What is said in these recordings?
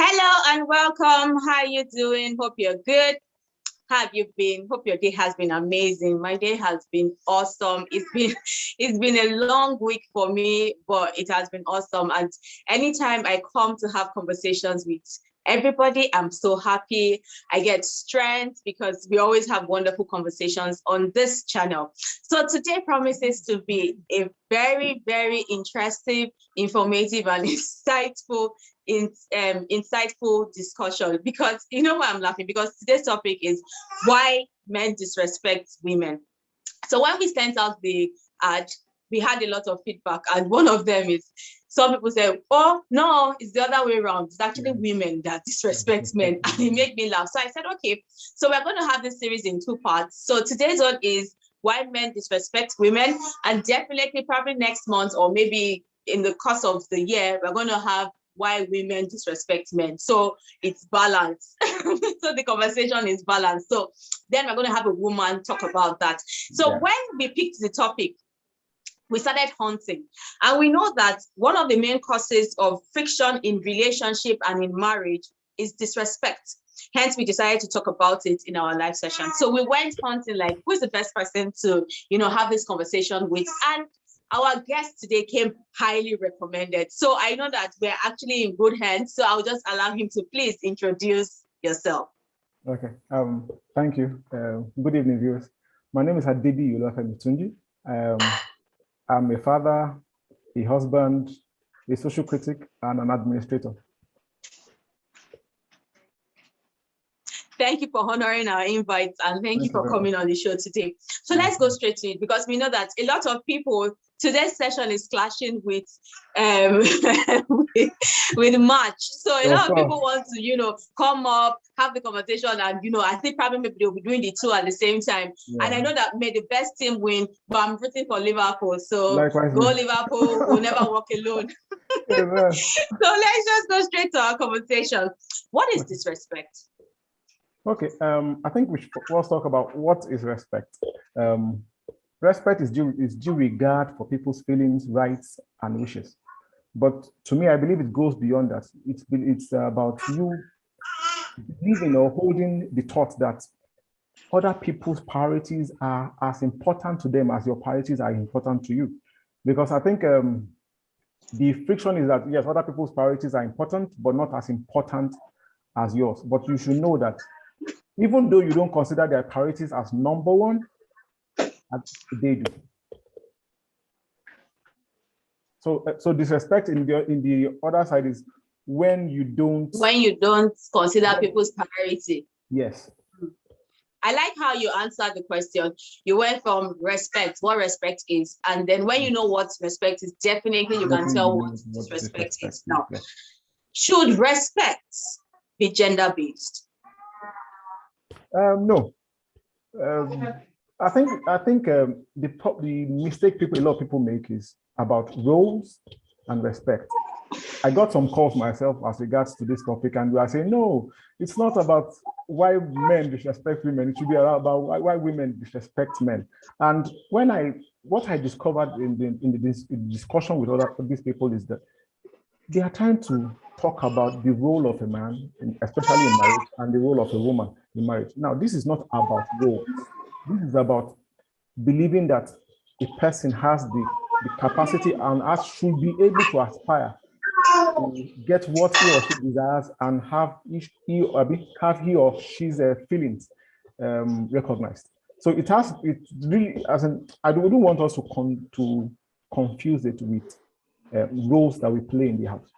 Hello and welcome. How you doing? Hope you're good. How have you been? Hope your day has been amazing. My day has been awesome. It's been a long week for me, but it has been awesome. And anytime I come to have conversations with everybody, I'm so happy. I get strength because we always have wonderful conversations on this channel. So today promises to be a very, very interesting, informative, and insightful discussion, because you know why I'm laughing, because today's topic is why men disrespect women. So when we sent out the ad, we had a lot of feedback, and one of them is some people say, oh no, it's the other way around, it's actually women that disrespect men. And it made me laugh. So I said, okay, so we're going to have this series in 2 parts. So today's one is why men disrespect women, and definitely probably next month or maybe in the course of the year, we're going to have why women disrespect men. So it's balanced. So the conversation is balanced. So then we're going to have a woman talk about that. So when we picked the topic, we started hunting. And we know that one of the main causes of friction in relationship and in marriage is disrespect. Hence, we decided to talk about it in our live session. So we went hunting, like, who's the best person to, have this conversation with? And our guest today came highly recommended. So I know that we're actually in good hands. So I'll just allow him to please introduce yourself. Okay. Thank you. Good evening, viewers. My name is Adedi Olafemi. I'm a father, a husband, a social critic, and an administrator. Thank you for honoring our invites, and thank you for coming on the show today. So let's go straight to it, because we know that a lot of people, today's session is clashing with with March. So a lot of people want to, come up, have the conversation, and I think probably maybe they'll be doing the two at the same time. Yeah. And I know that may the best team win, but I'm rooting for Liverpool. So likewise, go Liverpool, we'll never walk alone. So let's just go straight to our conversation. What is disrespect? Okay, I think we should first talk about what is respect. Respect is due regard for people's feelings, rights, and wishes. But to me, I believe it goes beyond that. It's about you believing or holding the thought that other people's priorities are as important to them as your priorities are important to you. Because I think the friction is that, yes, other people's priorities are important, but not as important as yours. But you should know that even though you don't consider their priorities as number one, they do. So disrespect in the other side is when you don't consider people's priority. Yes. I like how you answered the question. You went from respect, what respect is, and then when you know what respect is, definitely you can tell what disrespect is. Now, should respect be gender-based? No. I think the mistake a lot of people make is about roles and respect. I got some calls myself as regards to this topic, and we are saying, no, it's not about why men disrespect women. It should be about why women disrespect men. And what I discovered in the discussion with these people is that they are trying to talk about the role of a man, especially in marriage, and the role of a woman in marriage. Now, this is not about roles. This is about believing that a person has the capacity and should be able to aspire to get what he or she desires and have he or she's feelings recognized. So it really, I wouldn't want us to confuse it with roles that we play in the house.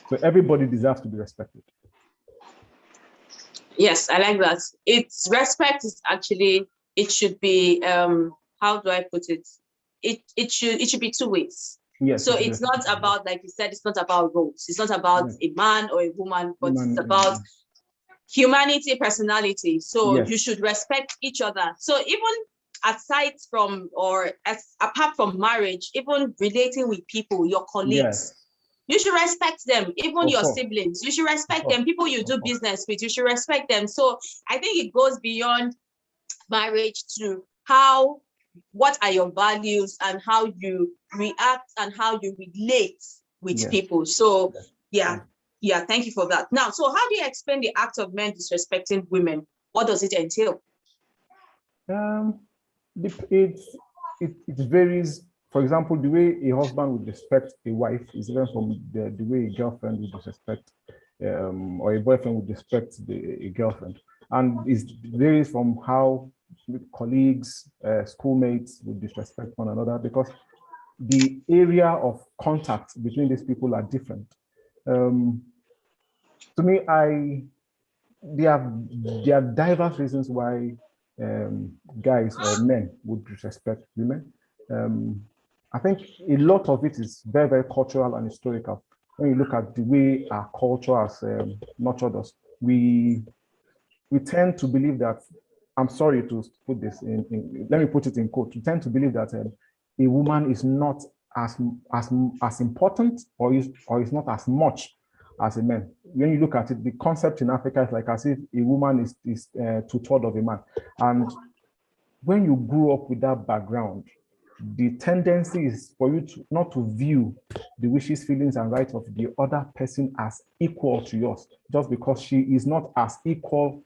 So everybody deserves to be respected. Yes, I like that. Respect is actually, it should be, how do I put it? It should be 2 ways. Yes. So it's not about, like you said, it's not about roles. It's not about a man or a woman, but it's about humanity, personality. So you should respect each other. So even aside from, apart from marriage, even relating with people, your colleagues, you should respect them. Even your siblings, you should respect them. People you do business with, you should respect them. So I think it goes beyond marriage to what are your values and how you react and how you relate with people. So Yeah, thank you for that. Now, so how do you explain the act of men disrespecting women? What does it entail? It varies. For example, the way a husband would respect a wife is different from the way a girlfriend would disrespect, or a boyfriend would respect a girlfriend. And it varies from how colleagues, schoolmates would disrespect one another, because the area of contact between these people are different. To me, there are diverse reasons why guys or men would disrespect women. I think a lot of it is very, very cultural and historical. When you look at the way our culture has nurtured us, we tend to believe that, I'm sorry to put this let me put it in quote, we tend to believe that a woman is not as important, or is not as much as a man. When you look at it, the concept in Africa is like as if a woman is two-thirds of a man. And when you grew up with that background, the tendency is for you to not to view the wishes, feelings, and rights of the other person as equal to yours, just because she is not as equal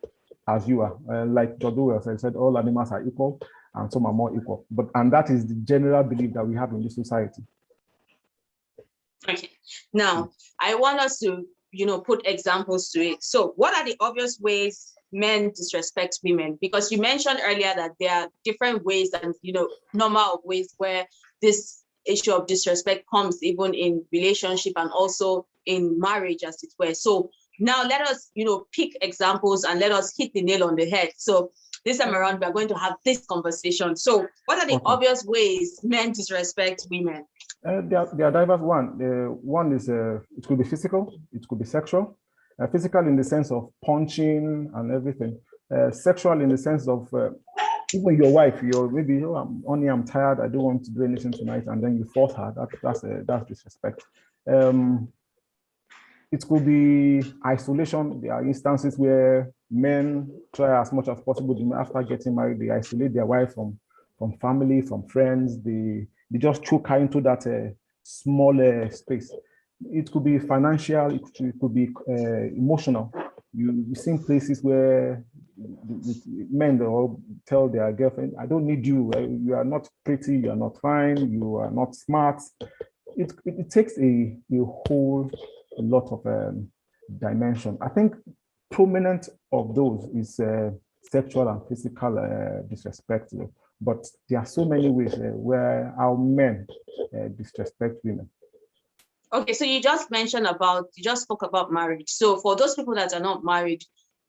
as you are. Like George Orwell said, all animals are equal and some are more equal. And that is the general belief that we have in this society. Okay. Now, I want us to, put examples to it. So what are the obvious ways men disrespect women? Because you mentioned earlier that there are different ways and, number of ways where this issue of disrespect comes even in relationship and also in marriage, as it were. So now let us, pick examples and let us hit the nail on the head. So this time around, we are going to have this conversation. So what are the obvious ways men disrespect women? There are diverse. One is, it could be physical, it could be sexual. Physical in the sense of punching and everything. Sexual in the sense of even your wife, maybe, I'm tired, I don't want to do anything tonight, and then you force her. That's disrespect. It could be isolation. There are instances where men try as much as possible after getting married, they isolate their wife from family, from friends. They just choke her into that small space. It could be financial, it could be emotional. You've seen places where the men will tell their girlfriend, I don't need you. You are not pretty, you are not fine, you are not smart. It takes a whole lot of dimension. I think prominent of those is sexual and physical disrespect. But there are so many ways where our men disrespect women. Okay, so you just spoke about marriage. So for those people that are not married,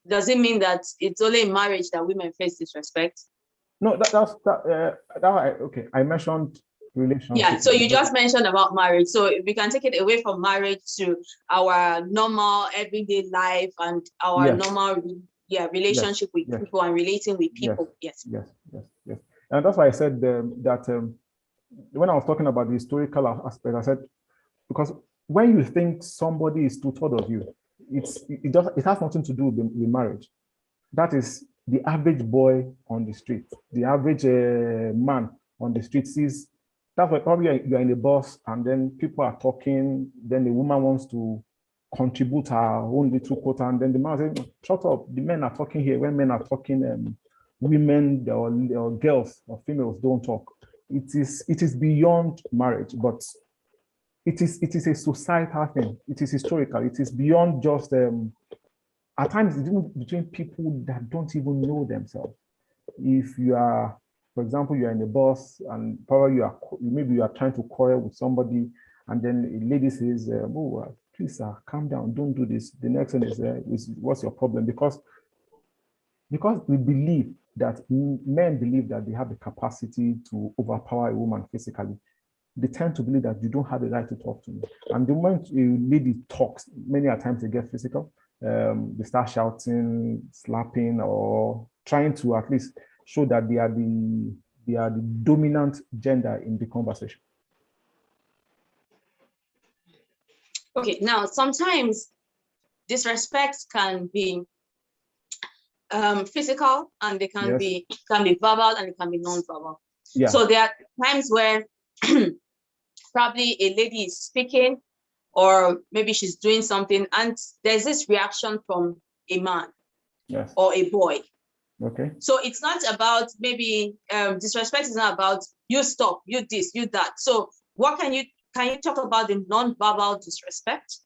does it mean that it's only in marriage that women face disrespect? No, okay. I mentioned relationship. Yeah, so you just mentioned about marriage. So we can take it away from marriage to our normal everyday life and our normal relationship with people and relating with people. Yes. And that's why I said that when I was talking about the historical aspect, I said, because when you think somebody is two-thirds of you, it has nothing to do with marriage. That is the average boy on the street, the average man on the street sees. That's why probably you're in a bus and then people are talking, then the woman wants to contribute her own little quota, and then the man says, shut up, the men are talking here. When men are talking, women or girls or females don't talk. It is beyond marriage, but it is a societal thing. It is historical. It is beyond just at times it's even between people that don't even know themselves. If you are, for example, you are in a bus and probably maybe you are trying to quarrel with somebody, and then a lady says, please, calm down, don't do this. The next thing is what's your problem? Because we believe that men believe that they have the capacity to overpower a woman physically. They tend to believe that you don't have the right to talk to me. And the moment a lady talks, many a times they get physical. They start shouting, slapping, or trying to at least show that they are the dominant gender in the conversation. Okay, now sometimes disrespect can be physical, and they can be verbal, and it can be non-verbal. Yeah. So there are times where probably a lady is speaking or maybe she's doing something, and there's this reaction from a man or a boy. Okay. So it's not about maybe disrespect is not about you stop, you this, you that. So what can you talk about the non-verbal disrespect?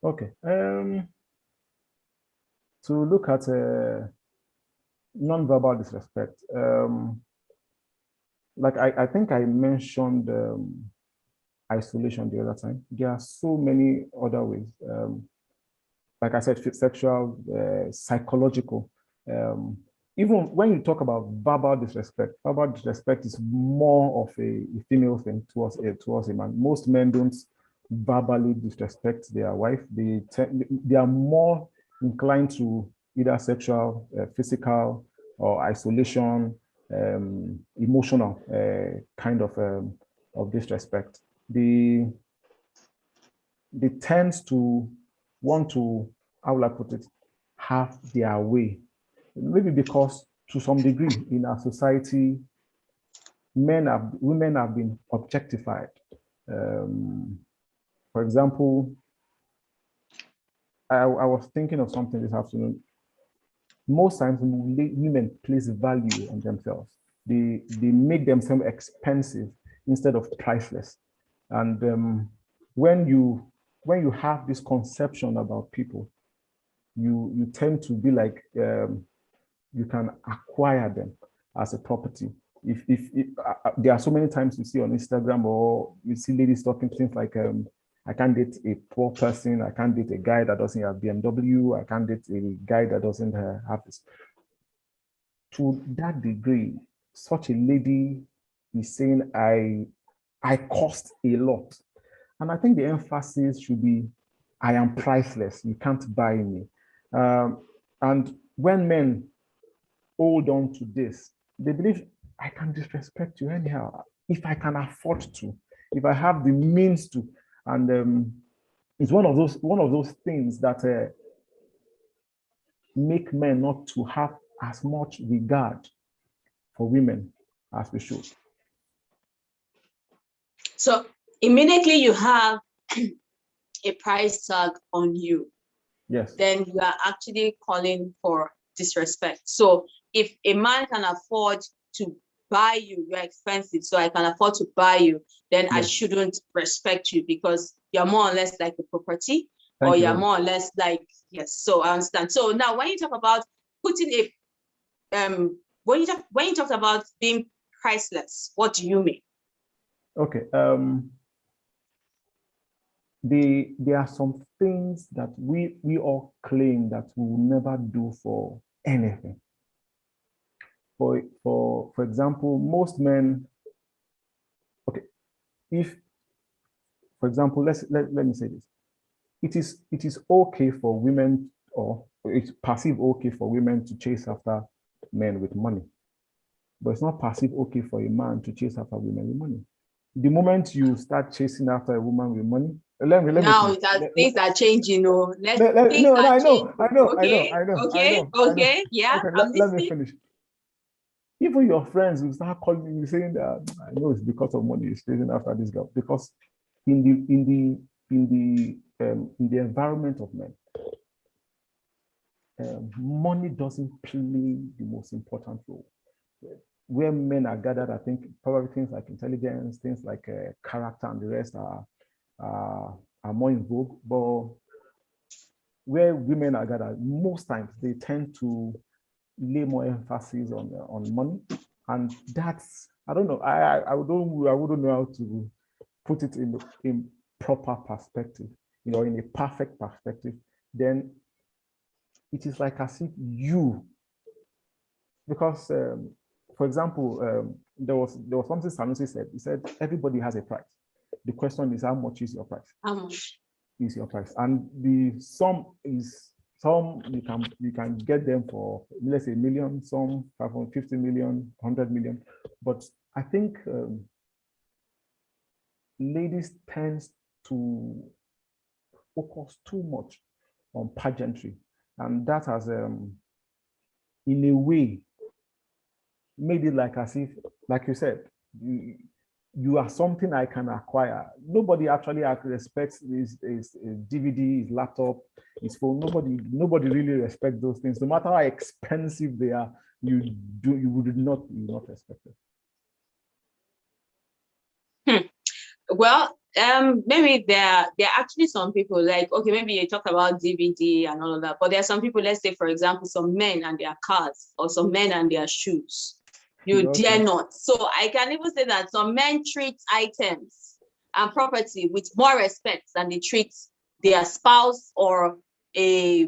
Okay. To look at non-verbal disrespect, like I think I mentioned isolation the other time. There are so many other ways. Like I said, sexual, psychological. Even when you talk about verbal disrespect is more of a female thing towards a man. Most men don't verbally disrespect their wife. They are more inclined to either sexual, physical, or isolation, emotional kind of disrespect. They tend to want to, how will I put it, have their way. Maybe because to some degree in our society, women have been objectified. For example, I was thinking of something this afternoon. Most times women place value on themselves. They make themselves expensive instead of priceless. And when you have this conception about people, you tend to be like you can acquire them as a property. If there are so many times you see on Instagram, or you see ladies talking things like, I can't date a poor person, I can't date a guy that doesn't have BMW, I can't date a guy that doesn't have this. To that degree, such a lady is saying, I cost a lot. And I think the emphasis should be, I am priceless, you can't buy me. And when men hold on to this, they believe, I can disrespect you anyhow if I can afford to, if I have the means to. And it's one of those things that make men not to have as much regard for women as we should. So immediately you have a price tag on you. Yes. Then you are actually calling for disrespect. So if a man can afford to buy you, you're expensive, so I can afford to buy you, then yes, I shouldn't respect you because you're more or less like a property. Or you're more or less like, yes, so I understand. So now when you talk about putting a, when you talk about being priceless, what do you mean? Okay. There are some things that we all claim that we will never do for anything. For example, most men, okay, if, for example, let me say this. It is okay for women, or it's passive okay for women to chase after men with money. But it's not passive okay for a man to chase after women with money. The moment you start chasing after a woman with money, things are changing. No, I know. Okay, yeah. Okay, let me finish. Even your friends will start calling you saying that, I know it's because of money you're chasing after this girl. Because in the environment of men, money doesn't play the most important role. Where men are gathered, I think probably things like intelligence, things like character, and the rest are more in vogue. But where women are gathered, most times they tend to lay more emphasis on money, and that's, I don't know. I wouldn't know how to put it in proper perspective, in a perfect perspective. Then it is like as if because for example, there was something Sanusi said. He said everybody has a price. The question is, how much is your price? How much is your price? And the sum is, some you can get them for, let's say, 1 million, some 550 million, 100 million. But I think ladies tend to focus too much on pageantry, and that has in a way made it like as if, like you said, you are something I can acquire. Nobody actually respects his DVD, his laptop, his phone. Nobody really respects those things. No matter how expensive they are, you would not respect it. Well, maybe there are actually some people like, okay, maybe you talk about DVD and all of that, but there are some people, let's say, for example, some men and their cars or some men and their shoes. You dare not. So I can even say that some men treat items and property with more respect than they treat their spouse or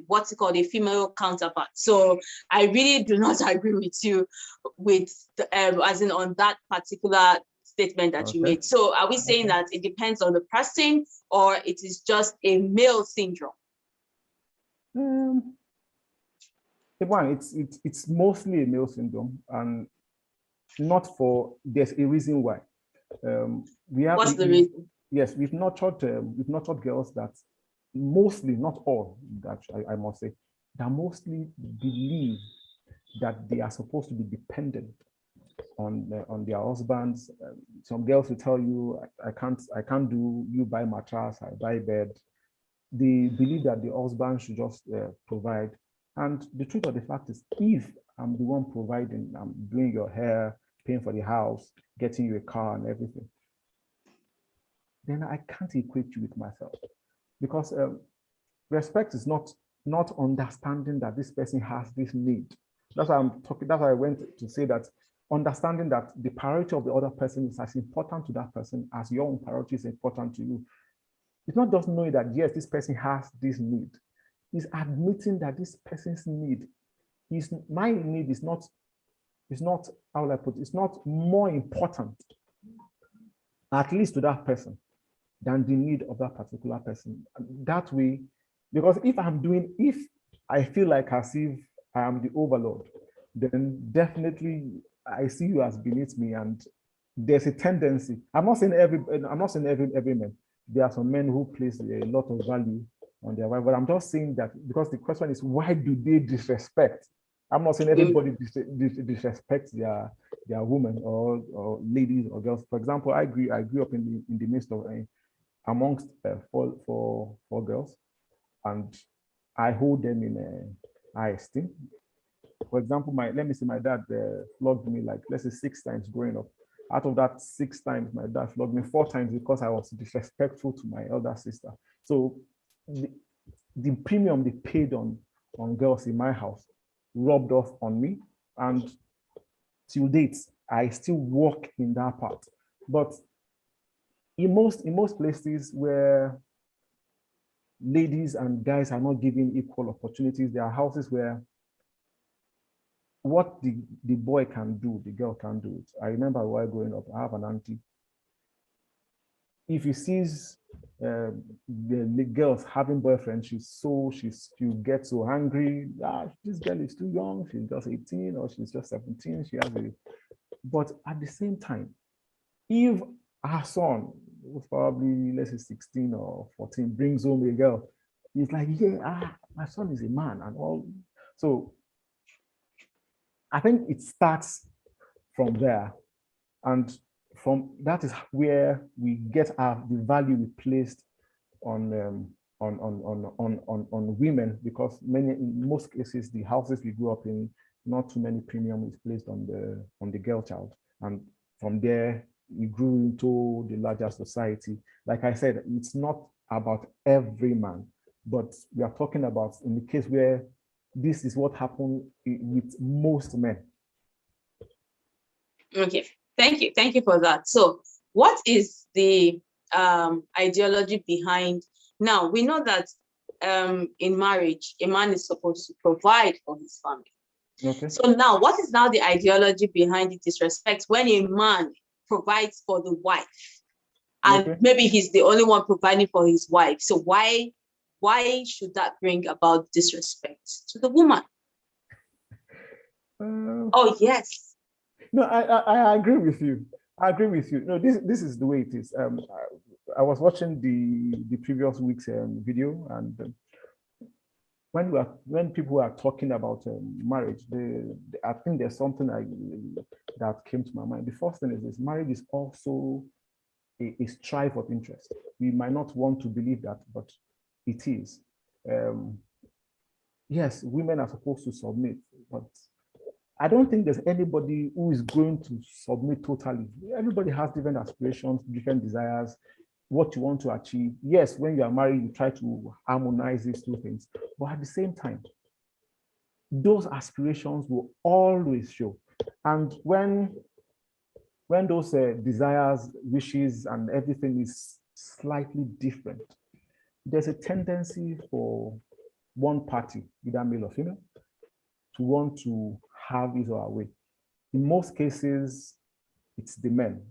what's it called, a female counterpart. So I really do not agree with you with as in on that particular statement that you made. So are we saying that it depends on the person or it is just a male syndrome? It's mostly a male syndrome, and not for, there's a reason why. What's the reason? Yes, we've nurtured girls that mostly, not all, that I must say, that mostly believe that they are supposed to be dependent on their husbands. Some girls will tell you, I can't do, you buy mattress, I buy bed. They believe that the husband should just provide. And the truth of the fact is, if I'm the one providing, I'm doing your hair, paying for the house, getting you a car and everything, then I can't equate you with myself. Because respect is not understanding that this person has this need. That's why that's why I went to say that understanding that the priority of the other person is as important to that person as your own priority is important to you. It's not just knowing that, yes, this person has this need. It's admitting that this person's need is, my need is not, how will I put it, it's not more important, at least to that person, than the need of that particular person. That way, because if I feel like as if I am the overlord, then definitely I see you as beneath me, and there's a tendency. I'm not saying every man. There are some men who place a lot of value on their wife, but I'm just saying that because the question is, why do they disrespect? I'm not saying everybody disrespects their women or ladies or girls. For example, I grew up in the midst of amongst four girls, and I hold them in high esteem. For example, let me say my dad flogged me, like, let's say 6 times growing up. Out of that 6 times, my dad flogged me 4 times because I was disrespectful to my elder sister. So the premium they paid on girls in my house rubbed off on me, and till date, I still work in that part. But in most places where ladies and guys are not given equal opportunities, there are houses where what the boy can do, the girl can do it. I remember while growing up, I have an auntie. If he sees the girls having boyfriends, she'll get so angry. This girl is too young. She's just 18 or she's just 17. But at the same time, if her son, who's probably, let's say 16 or 14, brings home a girl, he's like, yeah, my son is a man and all. So I think it starts from there. And from that is where we get the value we placed on women, because in most cases, the houses we grew up in, not too many premium is placed on the girl child. And from there, we grew into the larger society. Like I said, it's not about every man, but we are talking about in the case where this is what happened with most men. Okay, thank you for that. So what is the ideology behind? Now we know that in marriage, a man is supposed to provide for his family. Okay. So now, what is now the ideology behind the disrespect when a man provides for the wife, and maybe he's the only one providing for his wife? So why should that bring about disrespect to the woman? Oh yes. No, I agree with you. I agree with you. No, this is the way it is. I was watching the previous week's video, and when people are talking about marriage, I think there's something that came to my mind. The first thing is this: marriage is also a strife of interest. We might not want to believe that, but it is. Yes, women are supposed to submit, but I don't think there's anybody who is going to submit totally. Everybody has different aspirations, different desires, what you want to achieve. Yes, when you are married, you try to harmonize these two things, but at the same time, those aspirations will always show. And when those desires, wishes, and everything is slightly different, there's a tendency for one party, either male or female, to want to have his or her way. In most cases, it's the men,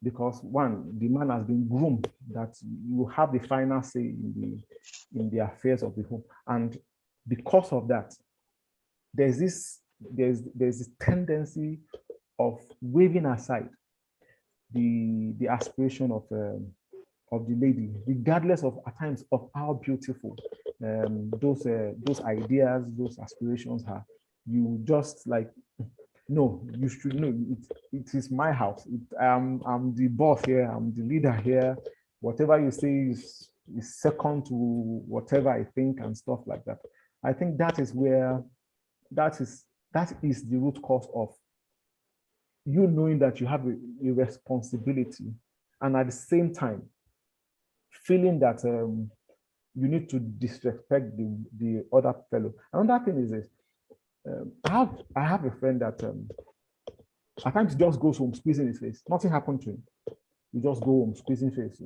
because one, the man has been groomed that you have the final say in the affairs of the home, and because of that, there's this tendency of waving aside the aspiration of the lady, regardless of at times of how beautiful those ideas, those aspirations are. You just like, no, you should know it is my house. I'm the boss here. I'm the leader here. Whatever you say is second to whatever I think and stuff like that. I think that is where that is the root cause of you knowing that you have a responsibility, and at the same time feeling that you need to disrespect the other fellow. Another thing is this: I have a friend that at times just goes home squeezing his face. Nothing happened to him. He just go home squeezing face.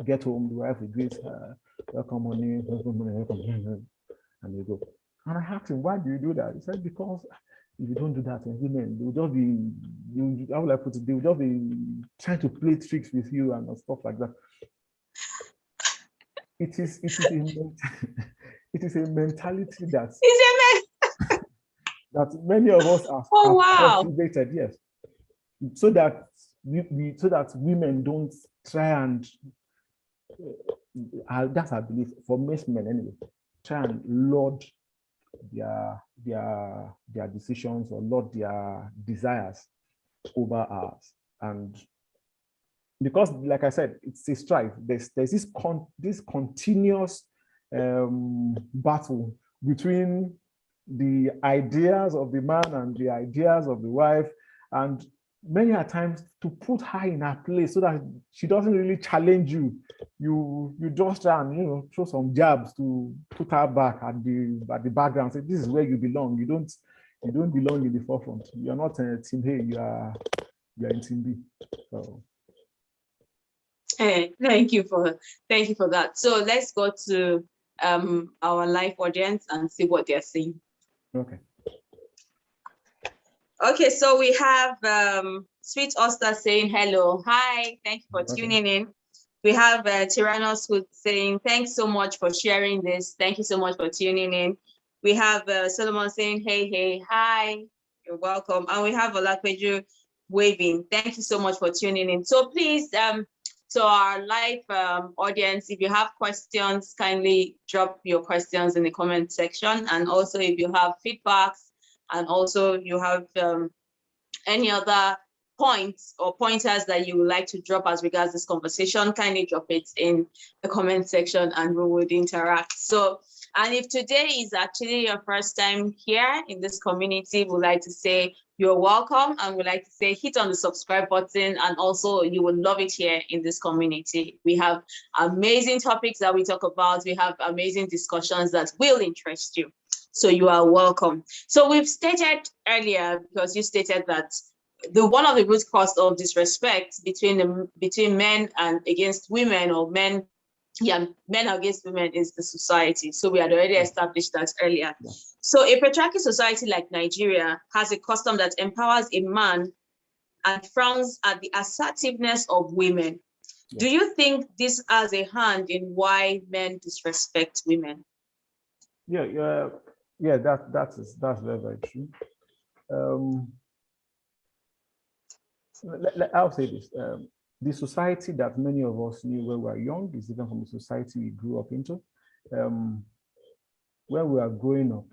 Get home, the wife will greet her, welcome honey, welcome, and they go. And I asked him, why do you do that? He said, because if you don't do that, women, they will just be, how will I put it? They will just be trying to play tricks with you and stuff like that. It is a mentality that many of us are cultivated, yes, so that so that women don't try and that's our belief for most men anyway, try and lord their decisions or lord their desires over ours. And because, like I said, it's a strife. There's this continuous battle between the ideas of the man and the ideas of the wife, and many a times to put her in her place so that she doesn't really challenge you. You just try and throw some jabs to put her back at the background. Say, this is where you belong. You don't belong in the forefront. You're not in team A. You are in team B. So. Hey, thank you for that. So let's go to our live audience and see what they're saying. Okay, so we have Sweet Oster saying hello. Hi, thank you for tuning in. We have Tyrannos who's saying, thanks so much for sharing this. Thank you so much for tuning in. We have Solomon saying, hey, hi, you're welcome. And we have Olakweju waving. Thank you so much for tuning in. So please, to our live audience, if you have questions, kindly drop your questions in the comment section. And also if you have feedbacks, and also you have any other points or pointers that you would like to drop as regards this conversation, kindly drop it in the comment section and we would interact. So, and if today is actually your first time here in this community, we'd like to say you're welcome, and we'd like to say hit on the subscribe button, and also you will love it here in this community. We have amazing topics that we talk about. We have amazing discussions that will interest you. So you are welcome. So we've stated earlier, because you stated that one of the root cause of disrespect between men and against women, or men against women, is the society. So we had already established that earlier. Yeah. So a patriarchal society like Nigeria has a custom that empowers a man and frowns at the assertiveness of women. Yeah. Do you think this has a hand in why men disrespect women? Yeah, that's very, very true. I'll say this. The society that many of us knew when we were young is different from the society we grew up into. When we were growing up,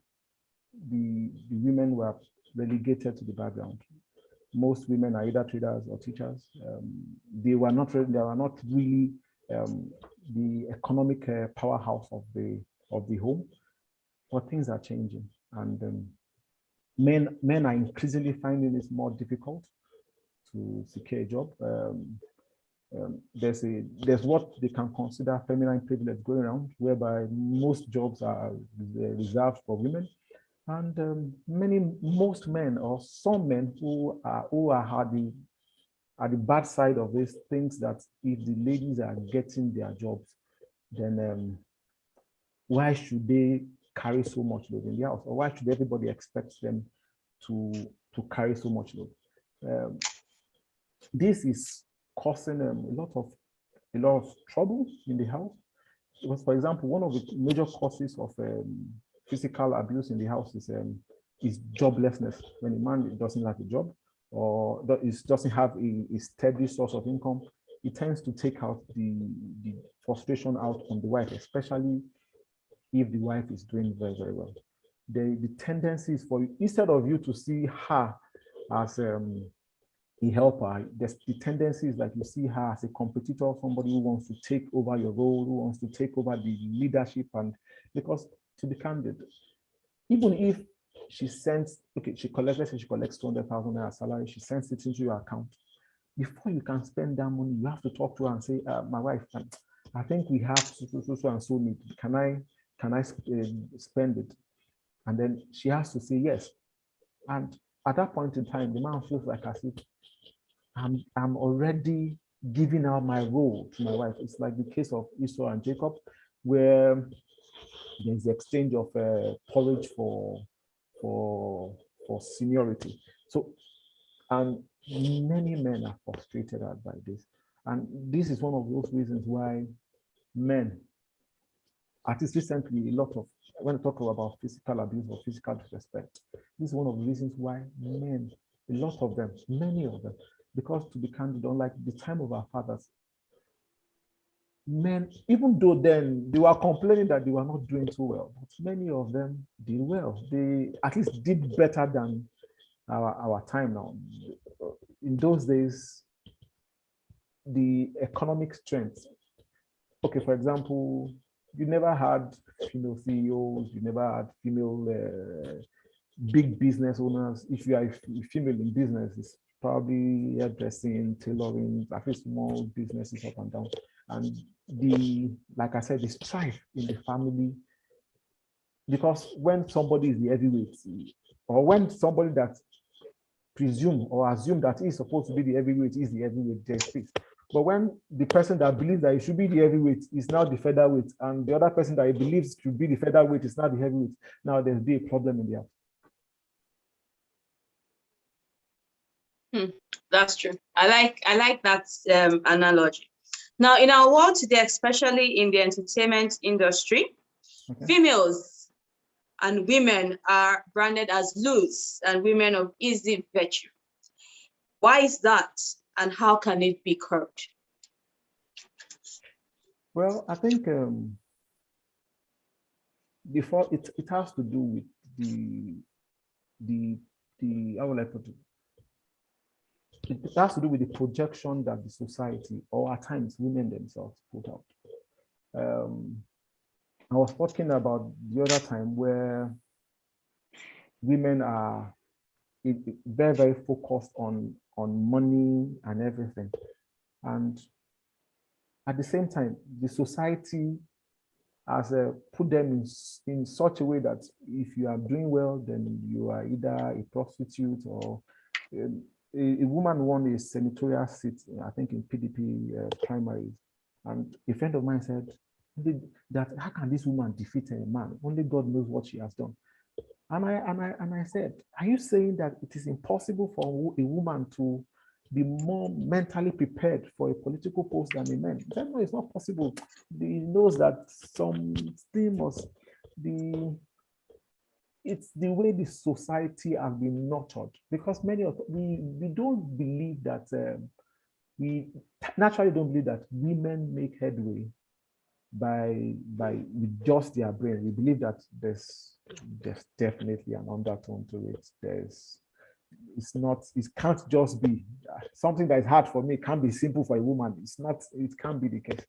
the women were relegated to the background. most women are either traders or teachers. They were not really the economic powerhouse of the home. But things are changing, and men are increasingly finding it more difficult to secure a job. There's what they can consider feminine privilege going around, whereby most jobs are reserved for women, and most men or some men who are at the bad side of this thinks that if the ladies are getting their jobs, then why should they carry so much load in the house, or why should everybody expect them to carry so much load? This is causing a lot of trouble in the house. Because, for example, one of the major causes of physical abuse in the house is joblessness. When a man doesn't have a job or doesn't have a steady source of income, he tends to take out the frustration out on the wife, especially if the wife is doing very, very well. The tendency is for you, instead of you to see her as a helper, the tendency is that you see her as a competitor, somebody who wants to take over your role, who wants to take over the leadership. And because, to be candid, even if she collects 200,000 naira salary, she sends it into your account. Before you can spend that money, you have to talk to her and say, my wife, I think we have so and so need. Can I spend it? And then she has to say yes. And at that point in time, the man feels like as if I'm already giving out my role to my wife. It's like the case of Esau and Jacob, where there's the exchange of porridge for seniority. So, and many men are frustrated by this. And this is one of those reasons why men, at least recently, when I talk about physical abuse or physical disrespect, this is one of the reasons why men, many of them, because, to be candid, unlike the time of our fathers, men, even though then they were complaining that they were not doing too well, but many of them did well. They at least did better than our time now. In those days, the economic strength, okay, for example, you never had female CEOs, you never had female big business owners. If you are a female in business, it's probably hairdressing, tailoring, at least small businesses up and down. And like I said, the strife in the family, because when somebody is the heavyweight, or when somebody that presume or assume that he's supposed to be the heavyweight is the heavyweight, there's peace. But when the person that believes that he should be the heavyweight is now the featherweight, and the other person that he believes should be the featherweight is now the heavyweight, now there's be a problem in the house. That's true. I like that analogy. Now, in our world today, especially in the entertainment industry, females and women are branded as loose and women of easy virtue. Why is that, and how can it be curbed? Well, I think before it has to do with the how will I put it? It has to do with the projection that the society, or at times women themselves, put out. I was talking about the other time where women are very, very focused on money and everything. And at the same time, the society has put them in such a way that if you are doing well, then you are either a prostitute or a woman won a senatorial seat, I think in PDP primaries. And a friend of mine said that how can this woman defeat a man? Only God knows what she has done. And I said, are you saying that it is impossible for a woman to be more mentally prepared for a political post than a man? He said, no, it's not possible. He knows that something must be. It's the way the society has been nurtured, because we don't believe that we naturally don't believe that women make headway with just their brain. We believe that there's definitely an undertone to it. it's not, it can't just be something that is hard for me, can't be simple for a woman. It's not, it can't be the case.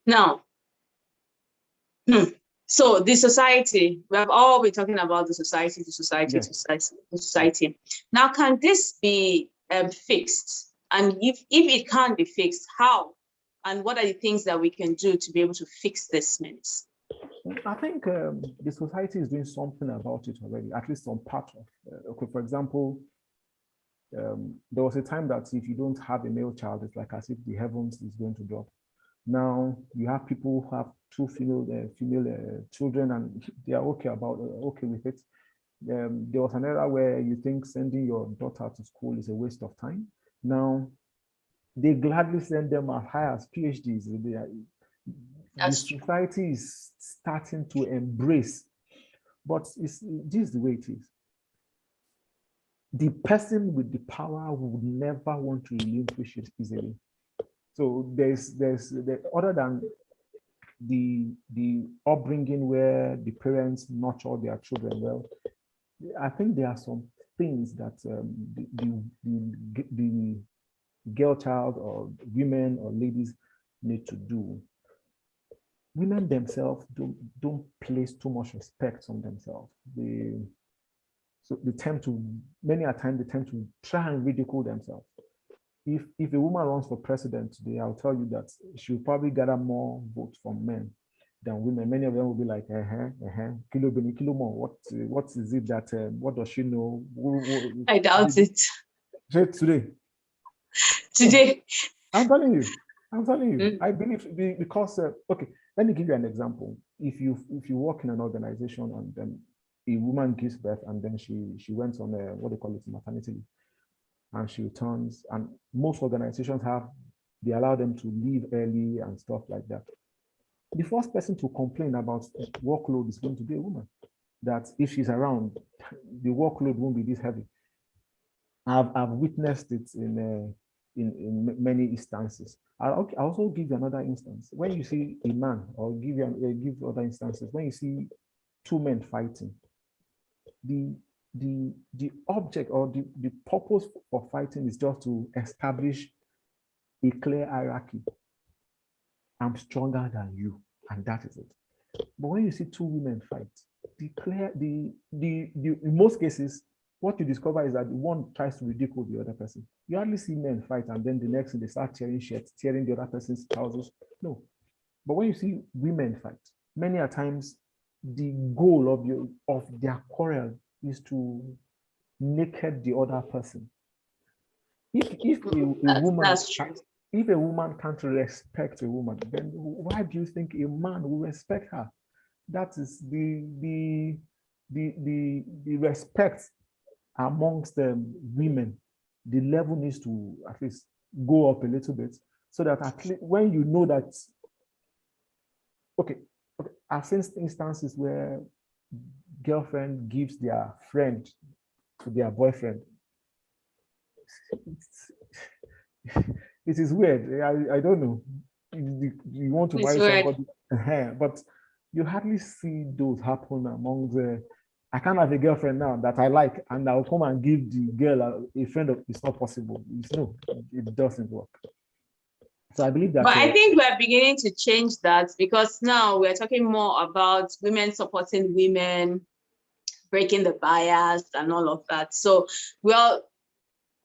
Now, so the society, we have all been talking about the society, Yes. Now, can this be fixed? And if it can be fixed, how? And what are the things that we can do to be able to fix this mess? I think the society is doing something about it already, at least some part of. Okay, for example, there was a time that if you don't have a male child, it's like as if the heavens is going to drop. Now you have people who have two female children, and they are okay with it. There was an era where you think sending your daughter to school is a waste of time. Now they gladly send them as high as PhDs. The society is starting to embrace, but this is the way it is. The person with the power would never want to relinquish it easily. So there's other than the upbringing where the parents nurture their children well, I think there are some things that the girl child or women or ladies need to do. Women themselves don't place too much respect on themselves. They tend to, many a time, they tend to try and ridicule themselves. If a woman runs for president today, I'll tell you that she'll probably gather more votes from men than women. Many of them will be like, kilo bini, kilo more. What is it that, what does she know? I doubt it. Today. I'm telling you. I believe because, okay, let me give you an example. If you work in an organization and then a woman gives birth and then she went on what they call it, maternity leave, and she returns, and most organizations they allow them to leave early and stuff like that. The first person to complain about workload is going to be a woman. That if she's around, the workload won't be this heavy. I've witnessed it in many instances. I'll also give you another instance. When you see a man, or give other instances, when you see two men fighting, the object or the purpose of fighting is just to establish a clear hierarchy. I'm stronger than you, and that is it. But when you see two women fight, in most cases, what you discover is that one tries to ridicule the other person. You hardly see men fight, and then the next thing they start tearing shirts, tearing the other person's trousers. No. But when you see women fight, many a times the goal of their quarrel is to naked the other person. If a woman can't respect a woman, then why do you think a man will respect her? That is the respect amongst the women. The level needs to at least go up a little bit, so that at least when you know that, okay, I've seen instances where girlfriend gives their friend to their boyfriend. It is weird. I don't know. You want to marry somebody, but you hardly see those happen among I can't have a girlfriend now that I like, and I'll come and give the girl a friend. It's not possible. No, it doesn't work. So I believe that. But I think we're beginning to change that, because now we're talking more about women supporting women, breaking the bias and all of that. So,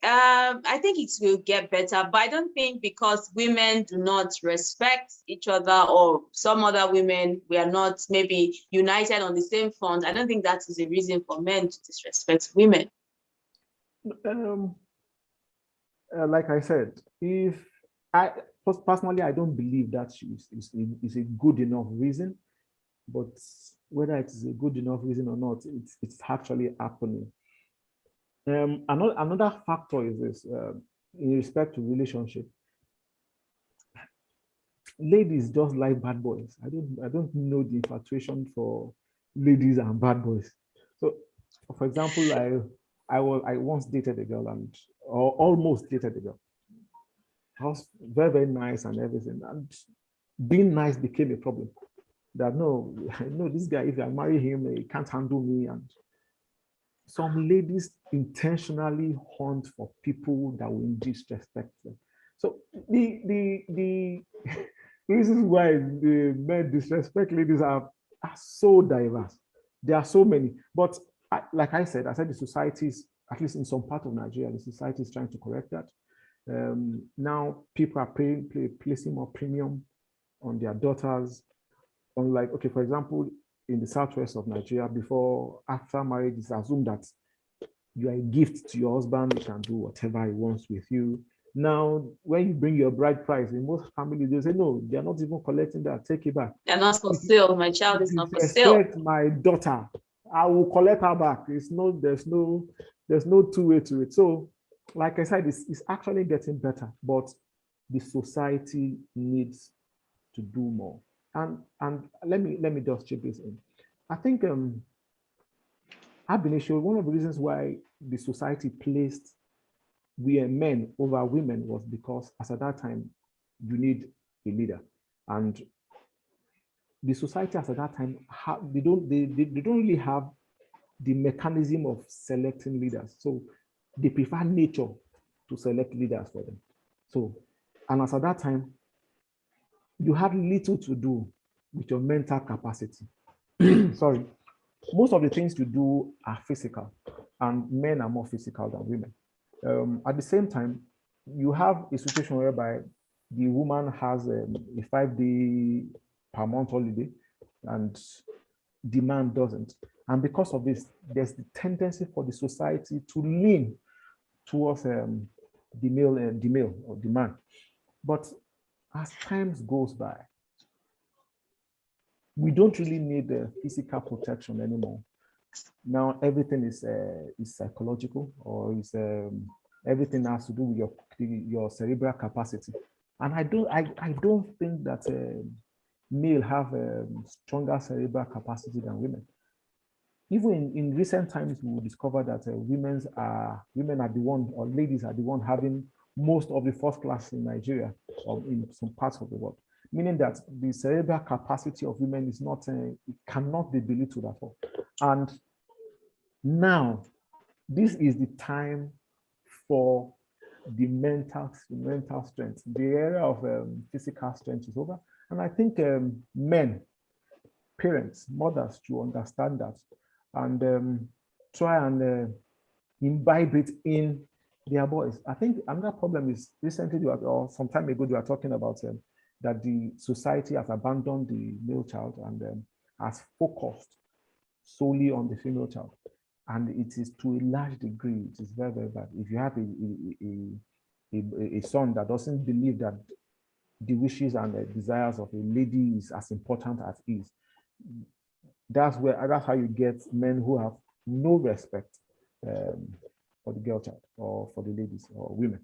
I think it will get better, but I don't think because women do not respect each other, or some other women, we are not maybe united on the same front. I don't think that is a reason for men to disrespect women. Like I said, personally, I don't believe that is a good enough reason, but whether it is a good enough reason or not, it's actually happening. Another factor is this, in respect to relationship. Ladies just like bad boys. I don't know the infatuation for ladies and bad boys. So, for example, I once dated a girl or almost dated a girl. I was very, very nice and everything, and being nice became a problem. that no, no, this guy, if I marry him, he can't handle me. And some ladies intentionally hunt for people that will disrespect them. So the reasons why the men disrespect ladies are so diverse. There are so many. But like I said the society is, at least in some part of Nigeria, the society is trying to correct that. Now people are placing more premium on their daughters. Unlike, okay, for example, in the southwest of Nigeria, after marriage, it's assumed that you are a gift to your husband, he can do whatever he wants with you. Now, when you bring your bride price, in most families, they say, no, they're not even collecting that, take it back. They're not for sale. My child is not for sale. Respect my daughter, I will collect her back. There's no two-way to it. So, like I said, it's actually getting better, but the society needs to do more. And let me just chip this in. I think I've been sure one of the reasons why the society placed men over women was because, as at that time, you need a leader, and the society as at that time they don't really have the mechanism of selecting leaders, so they prefer nature to select leaders for them. So, and as at that time, you had little to do with your mental capacity. Sorry. Most of the things you do are physical, and men are more physical than women. At the same time, you have a situation whereby the woman has a 5-day per month holiday, and the man doesn't. And because of this, there's the tendency for the society to lean towards the male or the man. But as times goes by, we don't really need the physical protection anymore. Now everything is psychological, or is everything has to do with your cerebral capacity. And I don't think that male have a stronger cerebral capacity than women. Even in recent times, we will discover that women are the one, or ladies are the one having most of the first class in Nigeria or in some parts of the world. Meaning that the cerebral capacity of women is not, it cannot be belittled at all. And now, this is the time for the mental strength. The era of physical strength is over. And I think men, parents, mothers should understand that and try and imbibe it in their boys. I think another problem is recently, or some time ago, they were talking about that the society has abandoned the male child and has focused solely on the female child. And it is to a large degree, it is very, very bad. If you have a son that doesn't believe that the wishes and the desires of a lady is as important as his, that's how you get men who have no respect for the girl child or for the ladies or women.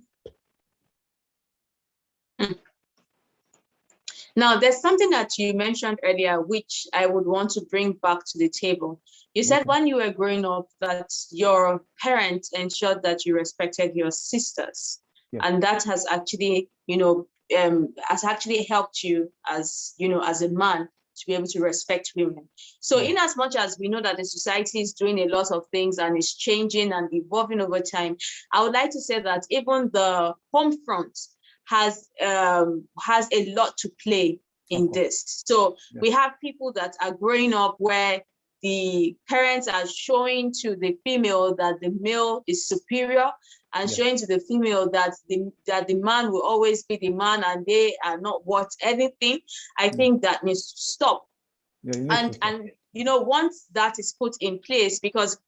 Now, there's something that you mentioned earlier, which I would want to bring back to the table. You said when you were growing up that your parents ensured that you respected your sisters. Yeah. And that has actually, has actually helped you as a man to be able to respect women. So in as much as we know that the society is doing a lot of things and is changing and evolving over time, I would like to say that even the home front has a lot to play in this. So we have people that are growing up where the parents are showing to the female that the male is superior and showing to the female that the man will always be the man and they are not worth anything. I think that needs to stop. And once that is put in place, because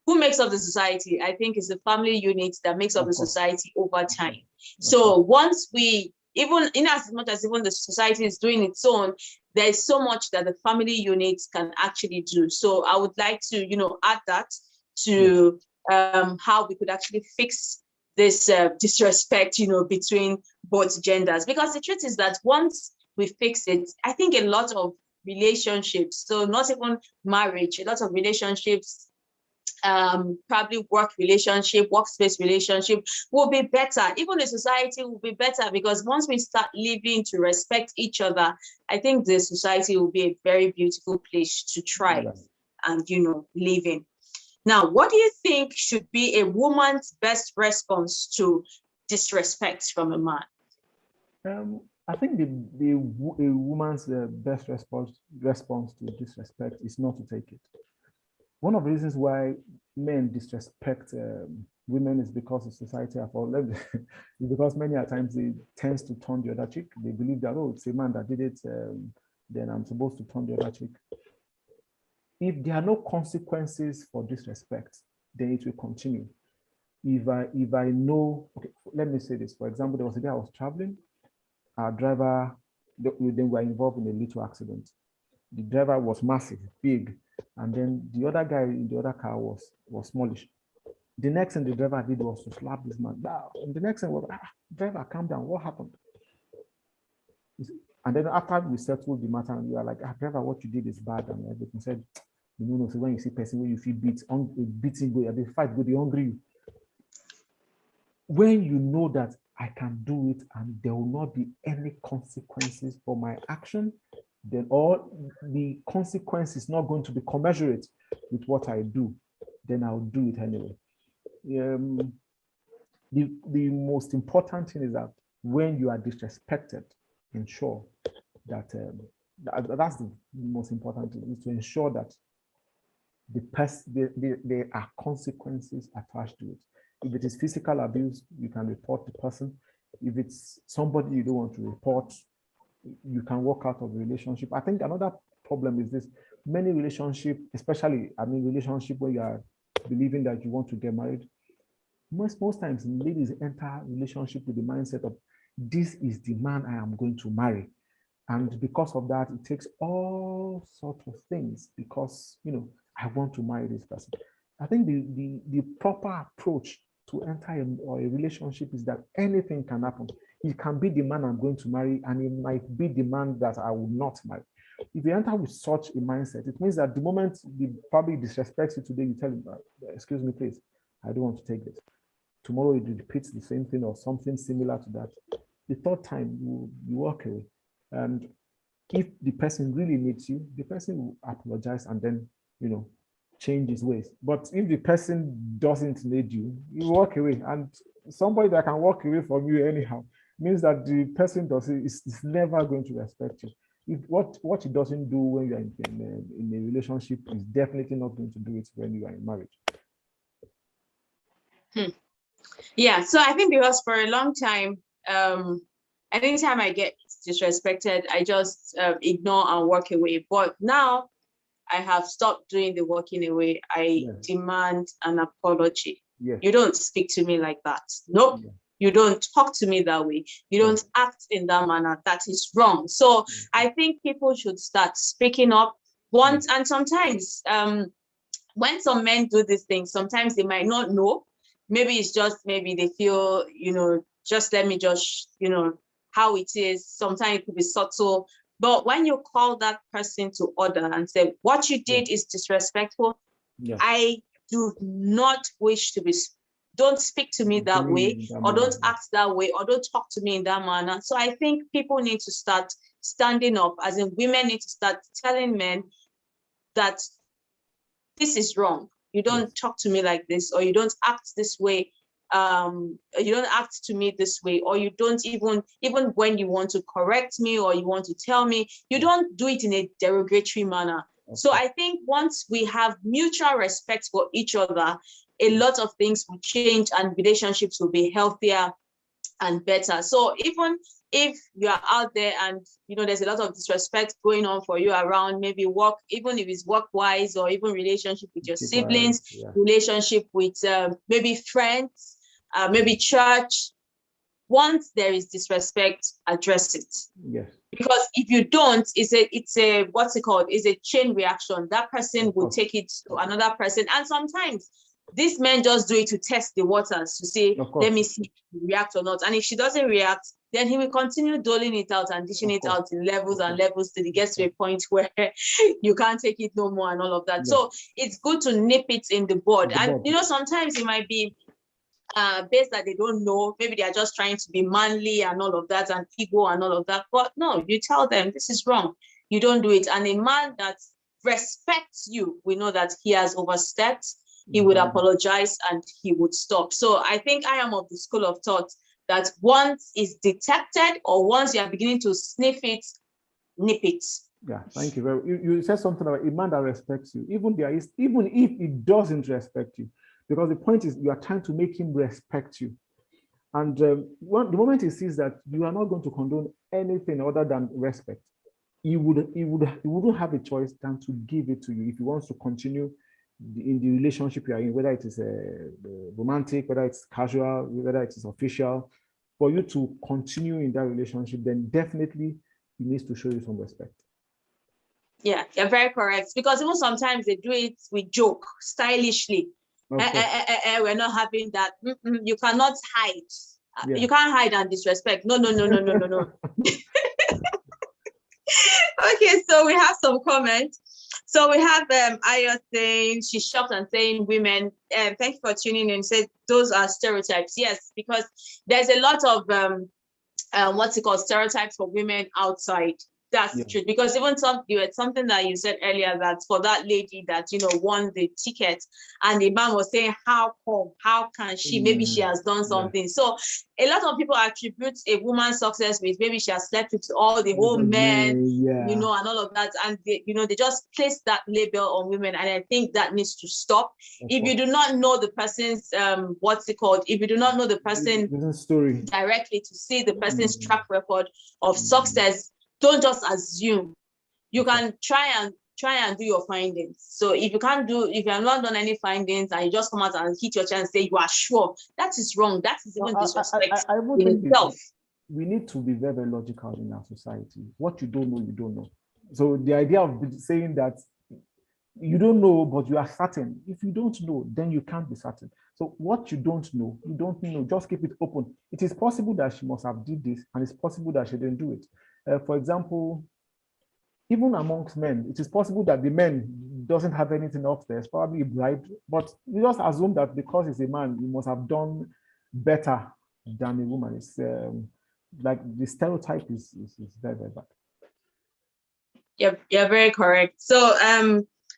who makes up the society? I think it's the family unit that makes up the society over time. So once we, even in as much as even the society is doing its own, there's so much that the family units can actually do. So I would like to, add that to how we could actually fix this disrespect, between both genders. Because the truth is that once we fix it, I think a lot of relationships, so not even marriage, a lot of relationships probably workspace relationship will be better. Even the society will be better, because once we start living to respect each other, I think the society will be a very beautiful place to thrive and, live in. Now, what do you think should be a woman's best response to disrespect from a man? I think a woman's best response to disrespect is not to take it. One of the reasons why men disrespect women is because of society have already, because many a times they tend to turn the other cheek. They believe that, oh, it's a man that did it, then I'm supposed to turn the other cheek. If there are no consequences for disrespect, then it will continue. If I know, okay, let me say this. For example, there was a day I was traveling. Our driver, then were involved in a little accident. The driver was massive, big, and then the other guy in the other car was smallish. The next thing the driver did was to slap this man. And the next thing was, driver, calm down. What happened? And then after we settled the matter, and we were like, driver, what you did is bad, and everything. Said, so when you see person where you feel beating go, they fight go, they hungry you. When you know that I can do it and there will not be any consequences for my action, then all the consequence is not going to be commensurate with what I do, then I'll do it anyway. The most important thing is that when you are disrespected, ensure that that's the most important thing, is to ensure that there are consequences attached to it. If it is physical abuse, you can report the person. If it's somebody you don't want to report, you can walk out of the relationship. I think another problem is this: many relationships, especially relationship where you are believing that you want to get married, most times ladies enter relationship with the mindset of, this is the man I am going to marry. And because of that, it takes all sorts of things because, I want to marry this person. I think the proper approach to enter a relationship is that anything can happen. It can be the man I'm going to marry, and it might be the man that I will not marry. If you enter with such a mindset, it means that the moment he probably disrespects you today, you tell him, excuse me, please, I don't want to take this. Tomorrow it repeats the same thing or something similar to that. The third time, you walk away. And if the person really needs you, the person will apologize and then, change his ways. But if the person doesn't need you, you walk away. And somebody that can walk away from you anyhow means that the person is never going to respect you. If what he doesn't do when you're in a relationship is definitely not going to do it when you are in marriage. Yeah, so I think because for a long time, anytime I get disrespected, I just ignore and walk away. But now I have stopped doing the walking away. I demand an apology. Yes. You don't speak to me like that. Nope. Yeah. You don't talk to me that way. You don't act in that manner. That is wrong. So I think people should start speaking up once. And sometimes when some men do these things, sometimes they might not know. Maybe it's just, maybe they feel, just let me just, how it is. Sometimes it could be subtle. But when you call that person to order and say, what you did is disrespectful, I do not wish to be, don't speak to me that way, or don't act that way, or don't talk to me in that manner. So I think people need to start standing up, as in women need to start telling men that this is wrong. You don't talk to me like this, or you don't act this way. You don't act to me this way, or you don't even when you want to correct me or you want to tell me, you don't do it in a derogatory manner. Okay. So I think once we have mutual respect for each other, a lot of things will change and relationships will be healthier and better. So even if you are out there and there's a lot of disrespect going on for you around, maybe work, even if it's work-wise, or even relationship with your siblings, relationship with maybe friends, maybe church, once there is disrespect, address it. Yes. Because if you don't, it's a what's it called? It's a chain reaction. That person will take it to another person. And sometimes these men just do it to test the waters, to say, let me see if she react or not. And if she doesn't react, then he will continue doling it out and dishing it out in levels and levels till it gets to a point where you can't take it no more and all of that. Yeah. So it's good to nip it in the bud. And you know, sometimes it might be based that they don't know, maybe they are just trying to be manly and all of that, and ego and all of that. But no, you tell them this is wrong. You don't do it. And a man that respects you, we know that he has overstepped. He would apologize and he would stop. So I think I am of the school of thought that once it's detected or once you are beginning to sniff it, nip it. Yeah, thank you. You said something about a man that respects you, even if he doesn't respect you, because the point is you are trying to make him respect you. And the moment he sees that you are not going to condone anything other than respect, he wouldn't have a choice than to give it to you if he wants to continue in the relationship you are in, whether it is romantic, whether it's casual, whether it is official. For you to continue in that relationship, then definitely he needs to show you some respect. Yeah, you're very correct. Because even sometimes they do it with joke, stylishly. We're not having that. You cannot hide. You can't hide and disrespect. No. Okay, so we have some comments. So we have Aya saying she's shocked and saying women. Thank you for tuning in. Said those are stereotypes. Yes, because there's a lot of stereotypes for women outside. That's true. Because even something that you said earlier, that for that lady that won the ticket, and the man was saying, how come? How can she? Maybe she has done something. So a lot of people attribute a woman's success with maybe she has slept with all the whole men, and all of that, and they just place that label on women, and I think that needs to stop. If you do not know the person's if you do not know the person story directly to see the person's track record of success, don't just assume. You can try and do your findings. So if you have not done any findings and you just come out and hit your chest and say you are sure, that is wrong. That is even disrespect in itself. We need to be very, very logical in our society. What you don't know, you don't know. So the idea of saying that you don't know, but you are certain. If you don't know, then you can't be certain. So what you don't know, you don't know. Just keep it open. It is possible that she must have did this, and it's possible that she didn't do it. For example, even amongst men, it is possible that the man doesn't have anything up there. It's probably a bribe, but you just assume that because he's a man, he must have done better than a woman. It's like the stereotype is very, very bad. You're very correct. So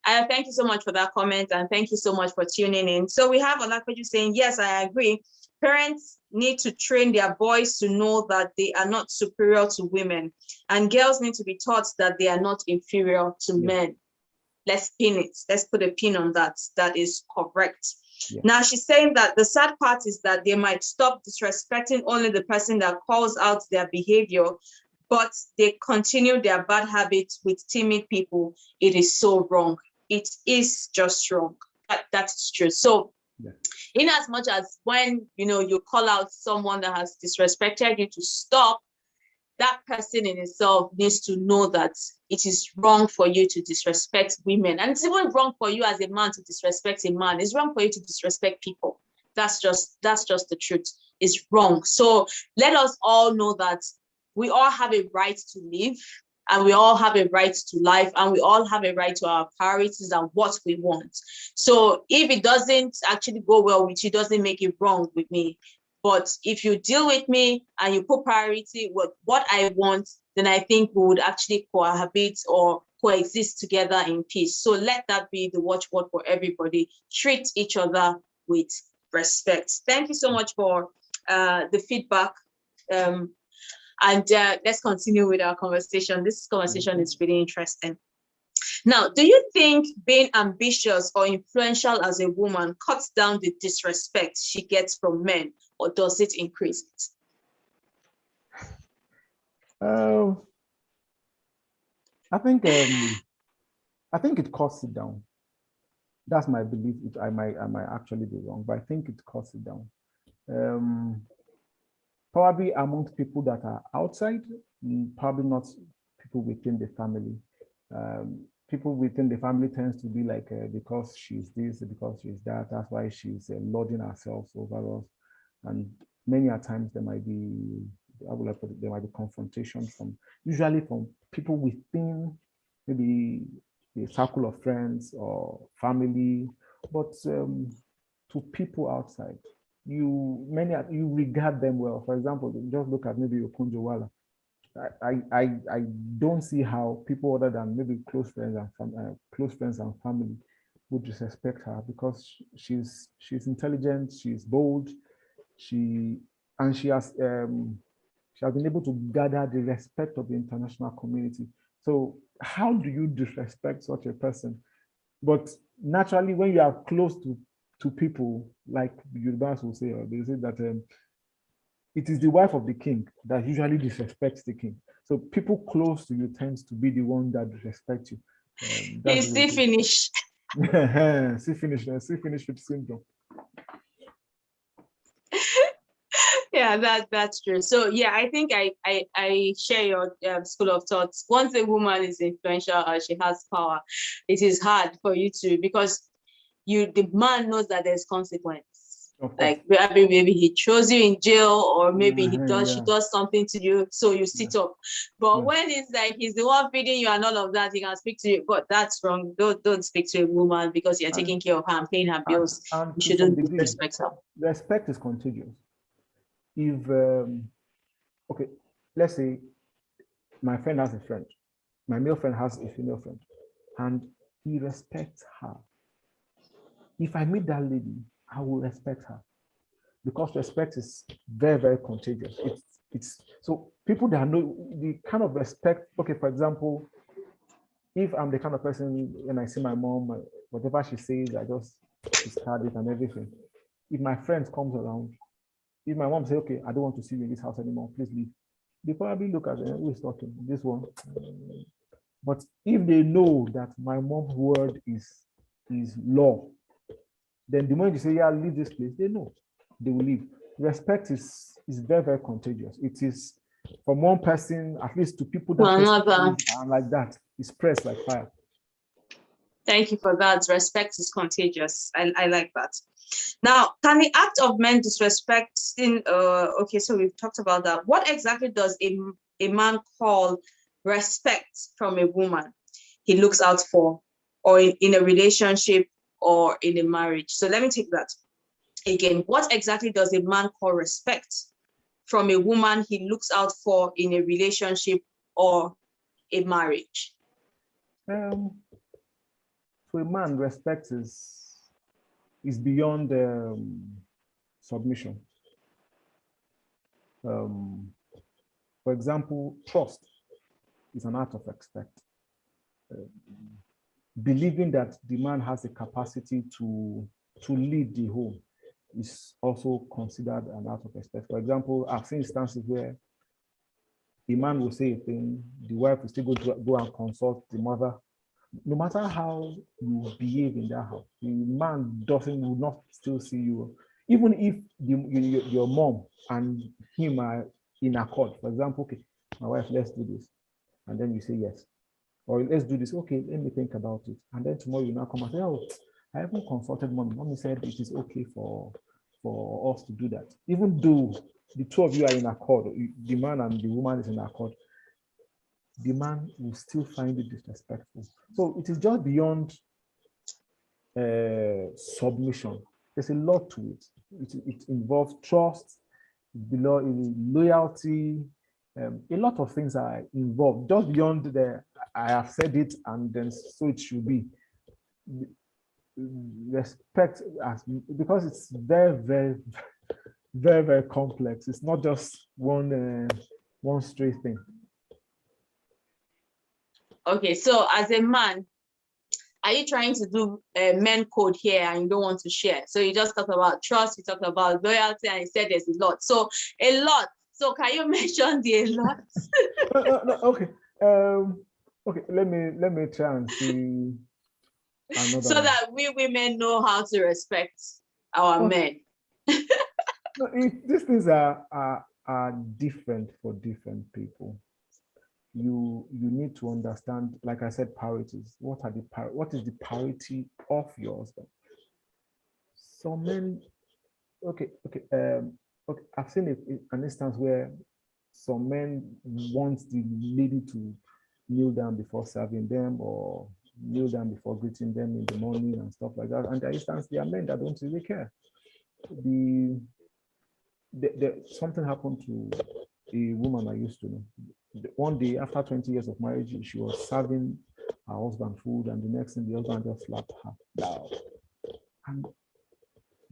thank you so much for that comment, and thank you so much for tuning in. So we have Olapeju saying, yes, I agree. Parents need to train their boys to know that they are not superior to women, and girls need to be taught that they are not inferior to men. Let's pin it. Let's put a pin on that. That is correct. Yeah. Now she's saying that the sad part is that they might stop disrespecting only the person that calls out their behavior, but they continue their bad habits with timid people. It is so wrong. It is just wrong. That's true. So in as much as when you call out someone that has disrespected you to stop, that person in itself needs to know that it is wrong for you to disrespect women. And it's even wrong for you as a man to disrespect a man. It's wrong for you to disrespect people. That's just the truth. It's wrong. So let us all know that we all have a right to live, and we all have a right to life, and we all have a right to our priorities and what we want. So if it doesn't actually go well with you, it doesn't make it wrong with me. But if you deal with me and you put priority with what I want, then I think we would actually cohabit or coexist together in peace. So let that be the watchword for everybody. Treat each other with respect. Thank you so much for the feedback. And let's continue with our conversation. This conversation is really interesting. Now, do you think being ambitious or influential as a woman cuts down the disrespect she gets from men, or does it increase it? I think it cuts it down. That's my belief. I might actually be wrong, but I think it cuts it down. Probably amongst people that are outside, probably not people within the family. people within the family tends to be like, because she's this, because she's that, that's why she's lording herself over us. And many a times there might be, I would like to put it, there might be confrontation usually from people within maybe a circle of friends or family, but to people outside, you regard them well. For example, just look at maybe Okunjowala. I don't see how people other than maybe close friends and family would disrespect her, because she's intelligent, she's bold, she has been able to gather the respect of the international community. So how do you disrespect such a person? But naturally, when you are close to people, like Yorubas will say, or they say that it is the wife of the king that usually disrespects the king. So people close to you tends to be the one that disrespect you. He's still finished. See finish with syndrome. Yeah, that's true. So yeah, I think I share your school of thoughts. Once a woman is influential or she has power, it is hard for you to, because the man knows that there's consequence. Like maybe he throws you in jail, or maybe she does something to you, so you sit up. But when it's like he's the one feeding you and all of that, he can speak to you. But that's wrong. Don't speak to a woman because you're taking care of her and paying her bills. You shouldn't disrespect her. Respect is contagious. If okay, let's say my friend has a friend, my male friend has a female friend, and he respects her. If I meet that lady, I will respect her, because respect is very, very contagious. It's so people that know the kind of respect. Okay, for example, if I'm the kind of person, when I see my mom, whatever she says, I just discard it and everything. If my friends comes around, if my mom say, okay, I don't want to see you in this house anymore, please leave, they probably look at who is talking, this one. But if they know that my mom's word is law, then the moment you say, yeah, leave this place, they know they will leave. Respect is very, very contagious. It is from one person, at least to people that another, and like that, it spreads like fire. Thank you for that. Respect is contagious. I like that. Now, can the act of men disrespecting, okay, so we've talked about that. What exactly does a man call respect from a woman he looks out for, or in a relationship or in a marriage? So let me take that again. What exactly does a man call respect from a woman he looks out for in a relationship or a marriage? For a man, respect is beyond submission. For example, trust is an act of respect. Believing that the man has the capacity to lead the home is also considered an act of respect. For example, I've seen instances where the man will say a thing, the wife will still go and consult the mother. No matter how you behave in that house, the man will not still see you. Even if your mom and him are in accord. For example, okay, my wife, let's do this. And then you say yes. Or let's do this. Okay, let me think about it. And then tomorrow you now come and say, oh, I haven't consulted mommy. Mommy said it is okay for us to do that. Even though the two of you are in accord, the man and the woman is in accord, the man will still find it disrespectful. So it is just beyond submission. There's a lot to it. It involves trust, loyalty, a lot of things are involved. Just beyond I have said it and then so it should be. Respect, because it's very, very, very, very complex. It's not just one straight thing. Okay, so as a man, are you trying to do men code here and you don't want to share? So you just talked about trust, you talked about loyalty, and you said there's a lot. So a lot. So can you mention the a lot? No, okay. Okay, let me try and see another so one. that we women know how to respect our men. These things are different for different people. you need to understand, like I said, priorities. What is the priority of your husband? Some men, okay, I've seen an instance where some men want the lady to kneel down before serving them, or kneel down before greeting them in the morning and stuff like that. And there are men that don't really care. Something happened to a woman I used to know. One day, after 20 years of marriage, she was serving her husband food, and the next thing, the husband just slapped her down. And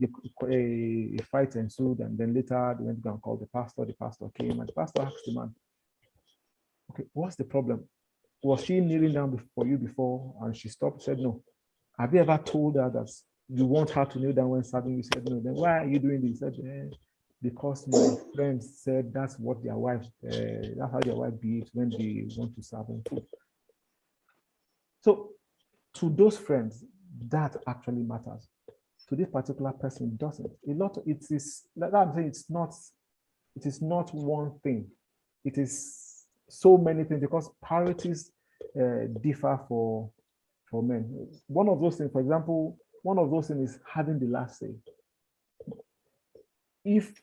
a fight ensued, and then later they went to go and call the pastor. The pastor came, and the pastor asked the man, okay, what's the problem? Was she kneeling down for you before? And she stopped, said no. Have you ever told her that you want her to kneel down when serving? You said no. Then why are you doing this? He said, because my friends said that's what their wives, that's how their wife behaves when they want to serve them food. So to those friends, that actually matters. To this particular person, it doesn't. It is, like I'm saying, it is not one thing. It is so many things, because priorities differ for men. One of those things, for example, is having the last say. If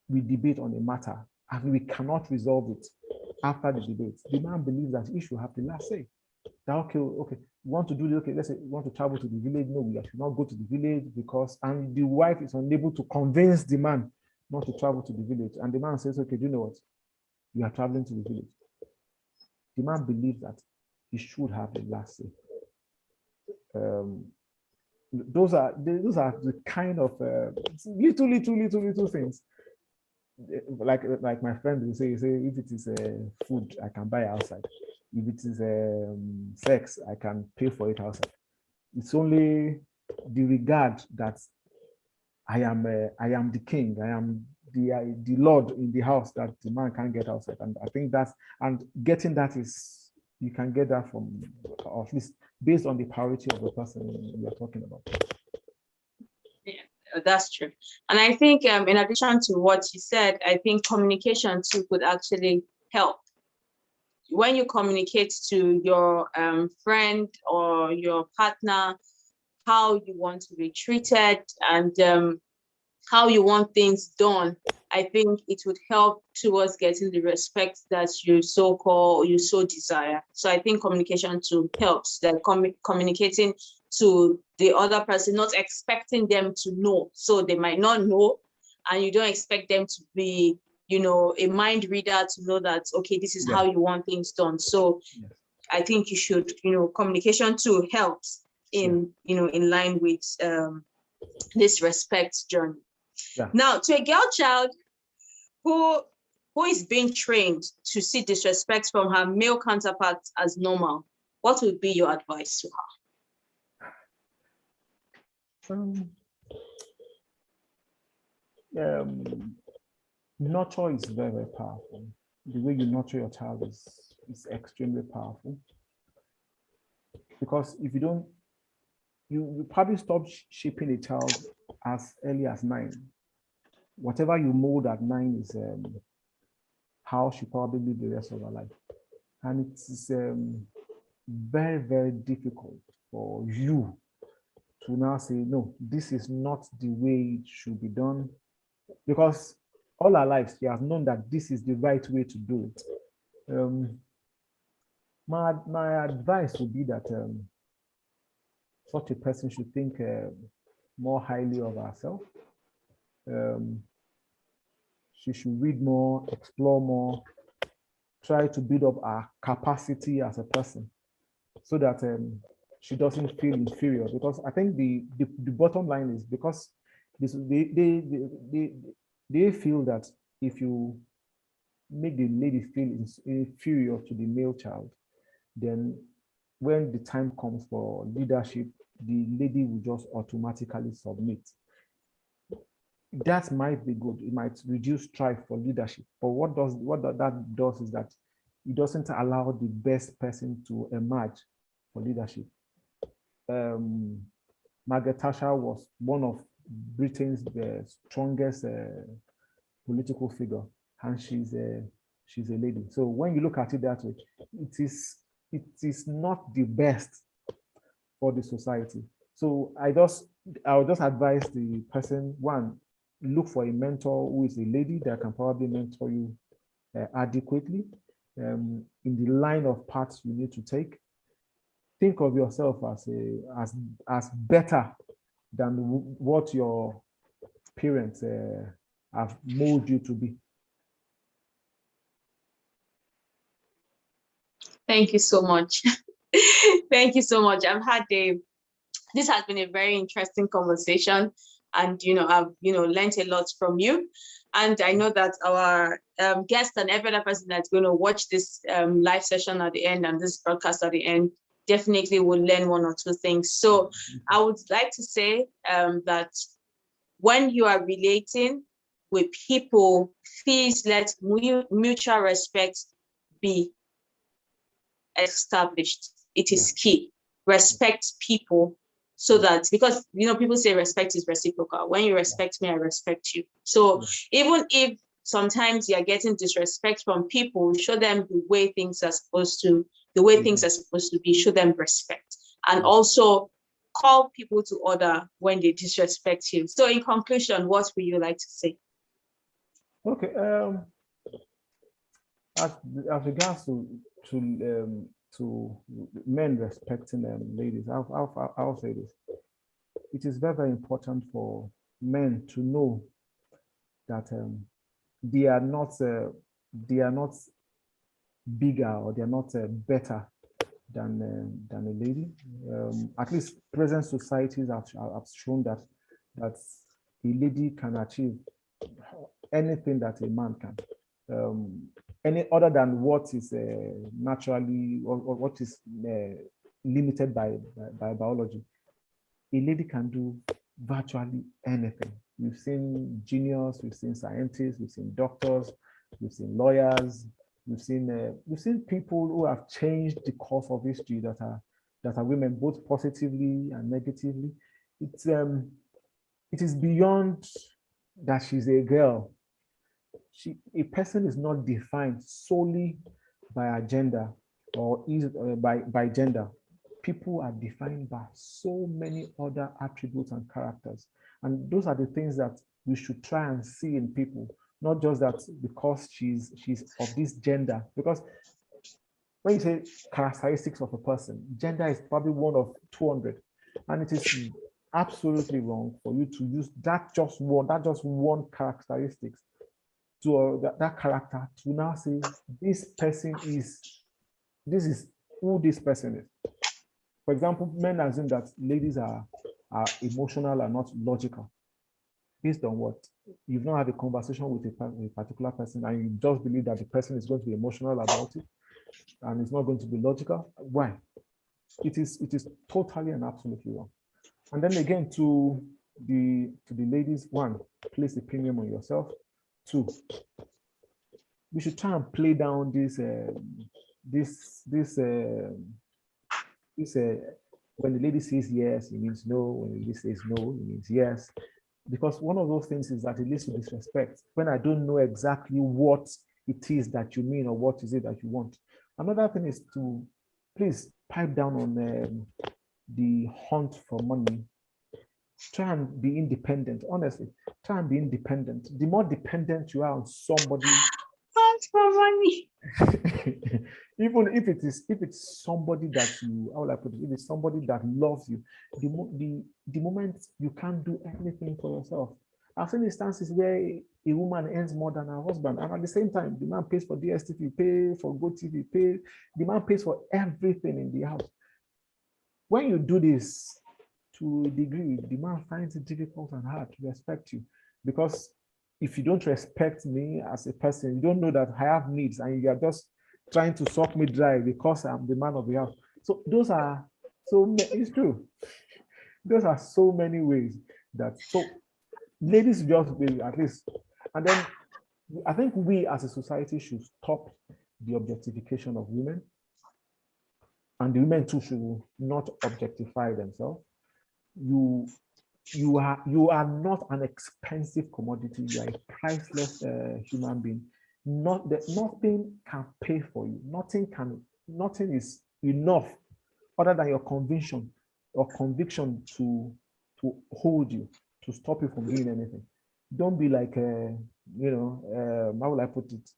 we debate on a matter and we cannot resolve it after the debate, the man believes that he should have the last say. That okay, we want to do this, okay, let's say we want to travel to the village. No, we should not go to the village because, and the wife is unable to convince the man not to travel to the village. And the man says, okay, do you know what? We are traveling to the village. The man believes that he should have the last say. Those are the kind of little things. Like my friend will say, if it is food, I can buy outside. If it is sex, I can pay for it outside. It's only the regard that I am the king, I am the Lord in the house, that the man can't get outside. And I think getting that is, you can get that from, or at least based on the priority of the person we are talking about. Yeah, that's true. And I think in addition to what you said, I think communication too could actually help. When you communicate to your friend or your partner how you want to be treated and how you want things done, I think it would help towards getting the respect that you so desire. So I think communication too helps, that communicating to the other person, not expecting them to know. So they might not know, and you don't expect them to be, a mind reader to know that, okay, this is how you want things done. So I think you should, communication too helps in line with this respect journey. Yeah. Now, to a girl child who is being trained to see disrespect from her male counterparts as normal, what would be your advice to her? Nurture is very, very powerful. The way you nurture your child is extremely powerful. Because if you don't, you probably stop shaping a child as early as 9. Whatever you mold at 9 is how she probably live the rest of her life. And it's very, very difficult for you to now say, no, this is not the way it should be done. Because all her life, she has known that this is the right way to do it. My advice would be that such a person should think more highly of herself. She should read more, explore more, try to build up her capacity as a person, so that she doesn't feel inferior. Because I think the bottom line is, because they feel that if you make the lady feel inferior to the male child, then when the time comes for leadership, the lady will just automatically submit. That might be good. It might reduce strife for leadership. But what that does is that it doesn't allow the best person to emerge for leadership. Margaret Thatcher was one of Britain's strongest political figure, and she's she's a lady. So when you look at it that way, it is not the best for the society. So I would just advise the person, one, look for a mentor who is a lady that can probably mentor you adequately in the line of paths you need to take. Think of yourself as better than what your parents have molded you to be. Thank you so much. Thank you so much. This has been a very interesting conversation, and I've learned a lot from you, and I know that our guest and every other person that's going to watch this live session at the end and this broadcast at the end definitely will learn one or two things. So I would like to say that when you are relating with people, please let mutual respect be established. It is key. Respect people, so that, because people say respect is reciprocal. When you respect me, I respect you. So even if sometimes you're getting disrespect from people, show them the way things are supposed to be. Show them respect, and also call people to order when they disrespect you. So in conclusion, what would you like to say? Okay. As regards to men respecting ladies, I'll say this. It is very, very important for men to know that they are not bigger, or they are not better than a lady. At least present societies have shown that a lady can achieve anything that a man can. Any other than what is naturally, or what is limited by biology. A lady can do virtually anything. We've seen genius, we've seen scientists, we've seen doctors, we've seen lawyers, we've seen people who have changed the course of history that are women, both positively and negatively. It is beyond that she's a girl. A person is not defined solely by a gender or by gender. People are defined by so many other attributes and characters. And those are the things that we should try and see in people, not just that because she's of this gender. Because when you say characteristics of a person, gender is probably one of 200. And it is absolutely wrong for you to use that just one characteristics to that character to now say this is who this person is. For example, men assume that ladies are emotional and not logical. Based on what? You've not had a conversation with a particular person, and you just believe that the person is going to be emotional about it and it's not going to be logical. Why? It is totally and absolutely wrong. And then again, to the ladies, one, place a premium on yourself. Two, we should try and play down this when the lady says yes, it means no. When the lady says no, it means yes. Because one of those things is that it leads to disrespect. When I don't know exactly what it is that you mean or what is it that you want. Another thing is to please pipe down on the hunt for money. Try and be independent. Honestly, try and be independent. The more dependent you are on somebody, hunt for money. Even if it's somebody that you, how will I put it? If it's somebody that loves you, the moment you can't do anything for yourself. I've seen instances where a woman earns more than her husband, and at the same time, the man pays for DSTV, pay for GoTV, the man pays for everything in the house. When you do this to a degree, the man finds it difficult and hard to respect you, because if you don't respect me as a person, you don't know that I have needs, and you are just trying to suck me dry because I'm the man of the house. So those are it's true. Those are so many ways that ladies just be at least, and then I think we as a society should stop the objectification of women, and the women too should not objectify themselves. You are not an expensive commodity. You are a priceless human being. nothing can pay for you. Nothing is enough other than your conviction to hold you, to stop you from doing anything. Don't be like, how will I put it?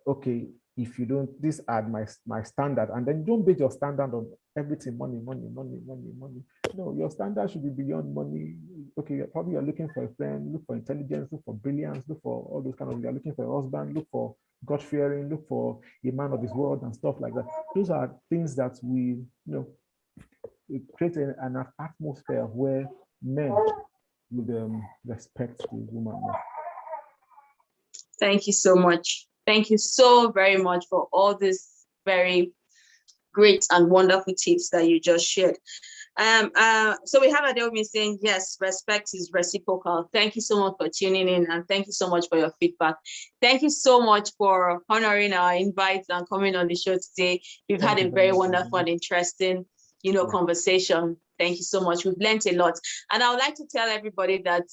Okay, if you don't, these are my standard, and then don't base your standard on everything, money. No, your standard should be beyond money. Okay, probably you're looking for a friend, look for intelligence, look for brilliance, look for all those kind of, you're looking for a husband, look for God-fearing, look for a man of his word and stuff like that. Those are things that we, create an atmosphere where men would respect the woman more. Thank you so much. Thank you so very much for all these very great and wonderful tips that you just shared. So we have Adeomi saying, yes, respect is reciprocal. Thank you so much for tuning in, and thank you so much for your feedback. Thank you so much for honoring our invites and coming on the show today. We've had a very wonderful and interesting, conversation. Thank you so much. We've learned a lot. And I would like to tell everybody that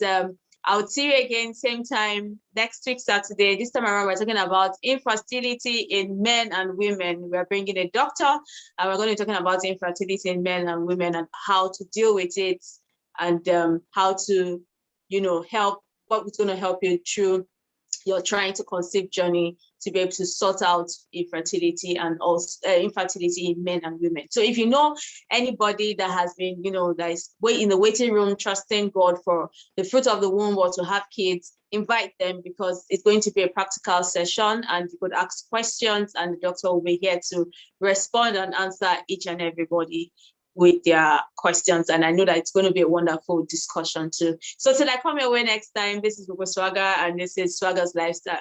I'll see you again, same time next week, Saturday. This time around, we're talking about infertility in men and women. We're bringing a doctor, and we're going to be talking about infertility in men and women and how to deal with it, and how to, help, what's going to help you through your trying to conceive journey to be able to sort out infertility and also infertility in men and women. So if you know anybody that has been, that is in the waiting room, trusting God for the fruit of the womb or to have kids, invite them, because it's going to be a practical session and you could ask questions and the doctor will be here to respond and answer each and everybody with their questions. And I know that it's going to be a wonderful discussion too. So till I come your way next time, this is Gbogbo Swagger and this is Swaggerslifestyle.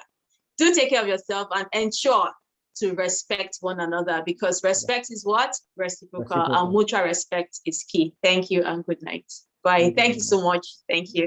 Do take care of yourself and ensure to respect one another, because respect is what? Reciprocal. And mutual respect is key. Thank you and good night. Bye. Thank you so much. Thank you.